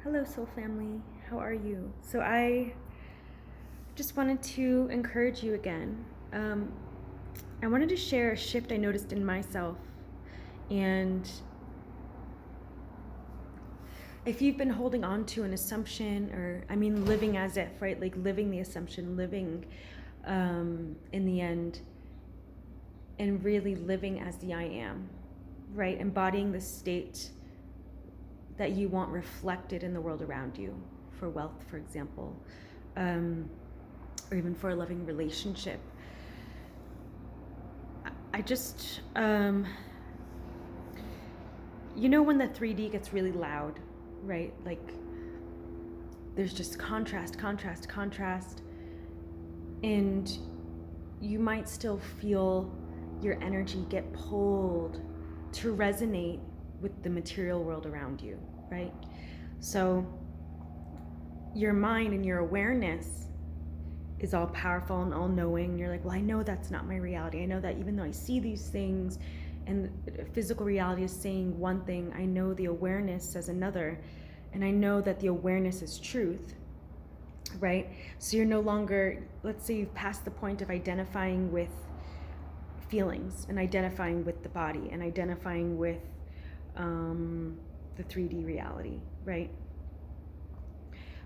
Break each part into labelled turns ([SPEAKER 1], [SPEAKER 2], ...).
[SPEAKER 1] Hello, soul family. How are you? So I just wanted to encourage you again. I wanted to share a shift I noticed in myself. And if you've been holding on to an assumption, or living as if, right? Like living the assumption, living in the end, and really living as the I am, right? Embodying the state that you want reflected in the world around you, for wealth, for example, or even for a loving relationship. I just, when the 3D gets really loud, right? Like there's just contrast, contrast, contrast, and you might still feel your energy get pulled to resonate with the material world around you, right? So your mind and your awareness is all powerful and all knowing. You're like, well, I know that's not my reality. I know that even though I see these things and physical reality is saying one thing, I know the awareness says another, and I know that the awareness is truth, right? So you're no longer, let's say you've passed the point of identifying with feelings and identifying with the body and identifying with the 3D reality, right?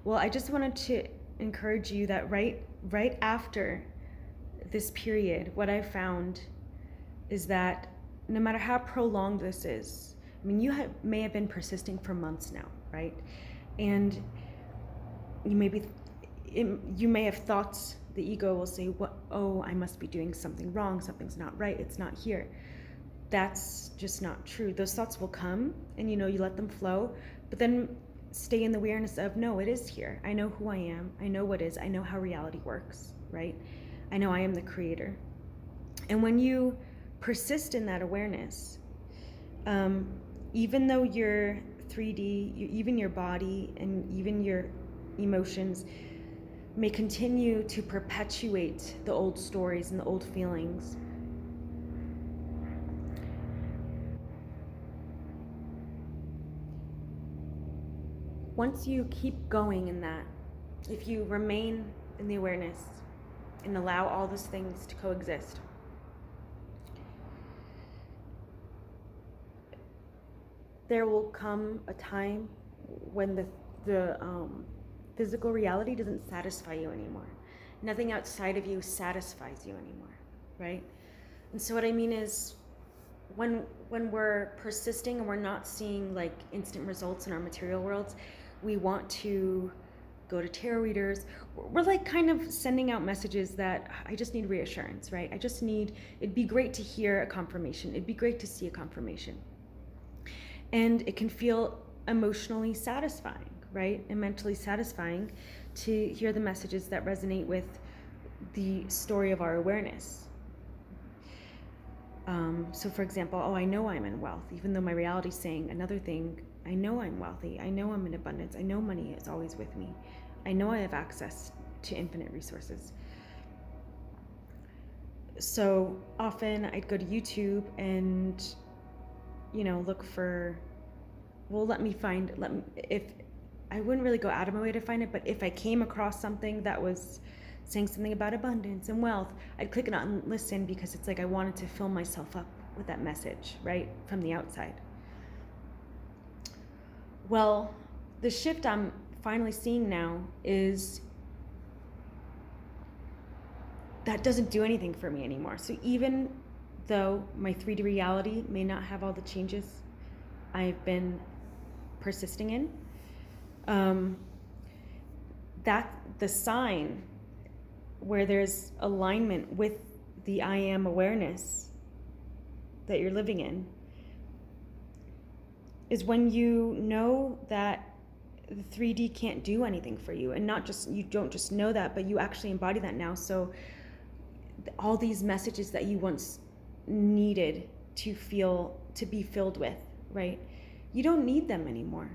[SPEAKER 1] Well, I just wanted to encourage you that right after this period, what I found is that no matter how prolonged this is, you may have been persisting for months now, right? And you may have thoughts. The ego will say, oh, I must be doing something wrong, something's not right, it's not here. That's just not true. Those thoughts will come and you let them flow, but then stay in the awareness of, no, it is here. I know who I am. I know what is. I know how reality works, right? I know I am the creator. And when you persist in that awareness, even though your 3D, even your body and even your emotions may continue to perpetuate the old stories and the old feelings, once you keep going in that, if you remain in the awareness and allow all those things to coexist, there will come a time when the physical reality doesn't satisfy you anymore. Nothing outside of you satisfies you anymore, right? And so what I mean is, when we're persisting and we're not seeing like instant results in our material worlds, we want to go to tarot readers. We're like kind of sending out messages that I just need reassurance, right? It'd be great to hear a confirmation. It'd be great to see a confirmation. And it can feel emotionally satisfying, right? And mentally satisfying to hear the messages that resonate with the story of our awareness. So for example, I know I'm in wealth, even though my reality is saying another thing. I know I'm wealthy. I know I'm in abundance. I know money is always with me. I know I have access to infinite resources. So often I'd go to YouTube and, look for, if I wouldn't really go out of my way to find it, but if I came across something that was saying something about abundance and wealth, I'd click it on and listen, because it's like I wanted to fill myself up with that message, right, from the outside. Well, the shift I'm finally seeing now is that doesn't do anything for me anymore. So even though my 3D reality may not have all the changes I've been persisting in, that the sign where there's alignment with the I am awareness that you're living in is when you know that the 3D can't do anything for you. And not just, you don't just know that, but you actually embody that now. So all these messages that you once needed to be filled with, right? You don't need them anymore.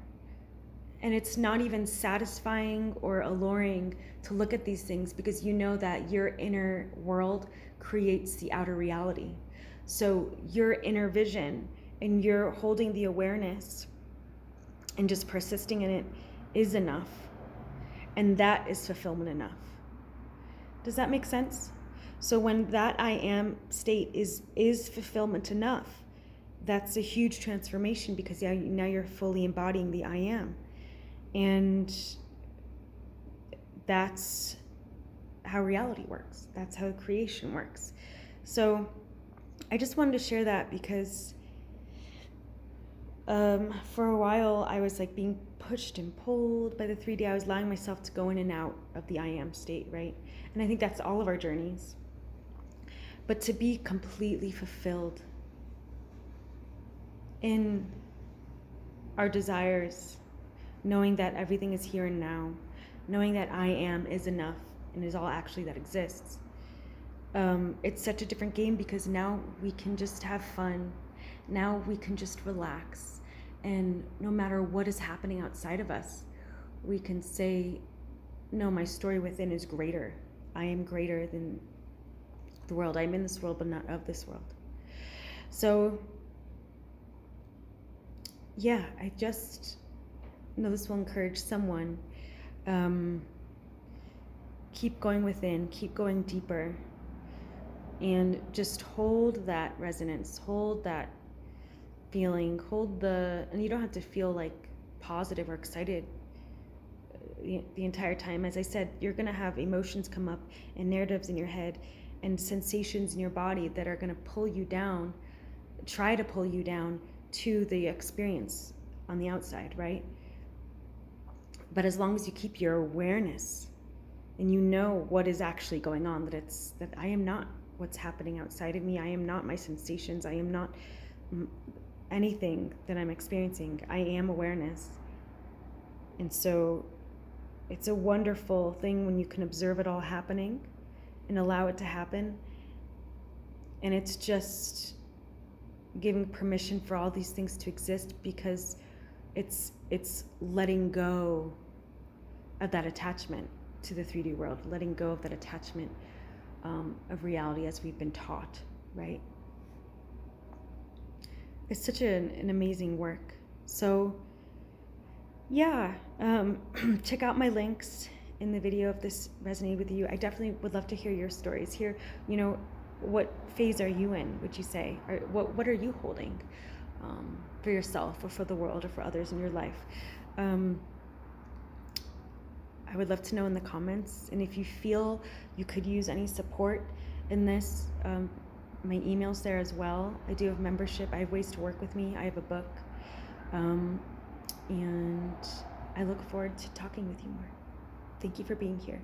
[SPEAKER 1] And it's not even satisfying or alluring to look at these things, because you know that your inner world creates the outer reality. So your inner vision, and you're holding the awareness and just persisting in it, is enough, and that is fulfillment enough. Does that make sense? So when that I am state is fulfillment enough, that's a huge transformation, because now you're fully embodying the I am. And that's how reality works. That's how creation works. So I just wanted to share that, because for a while I was like being pushed and pulled by the 3D. I was allowing myself to go in and out of the I am state, right? And I think that's all of our journeys. But to be completely fulfilled in our desires, knowing that everything is here and now, knowing that I am is enough and is all actually that exists. It's such a different game, because now we can just have fun. Now we can just relax. And no matter what is happening outside of us, we can say, no, my story within is greater. I am greater than the world. I'm in this world, but not of this world. So, yeah, I just know this will encourage someone. Keep going within, keep going deeper, and just hold that resonance, hold that feeling, and you don't have to feel like positive or excited the entire time. As I said, you're going to have emotions come up and narratives in your head and sensations in your body that are going to pull you down, try to pull you down to the experience on the outside, right? But as long as you keep your awareness and you know what is actually going on, that I am not what's happening outside of me. I am not my sensations. I am not anything that I'm experiencing. I am awareness. And so it's a wonderful thing when you can observe it all happening and allow it to happen. And it's just giving permission for all these things to exist, because it's letting go of that attachment to the 3D world, letting go of that attachment of reality as we've been taught, right? It's such an amazing work. So yeah, check out my links in the video if this resonated with you. I definitely would love to hear your stories. Hear, what phase are you in, would you say? Or what are you holding for yourself or for the world or for others in your life? I would love to know in the comments. And if you feel you could use any support in this, my email's there as well. I do have membership. I have ways to work with me. I have a book. And I look forward to talking with you more. Thank you for being here.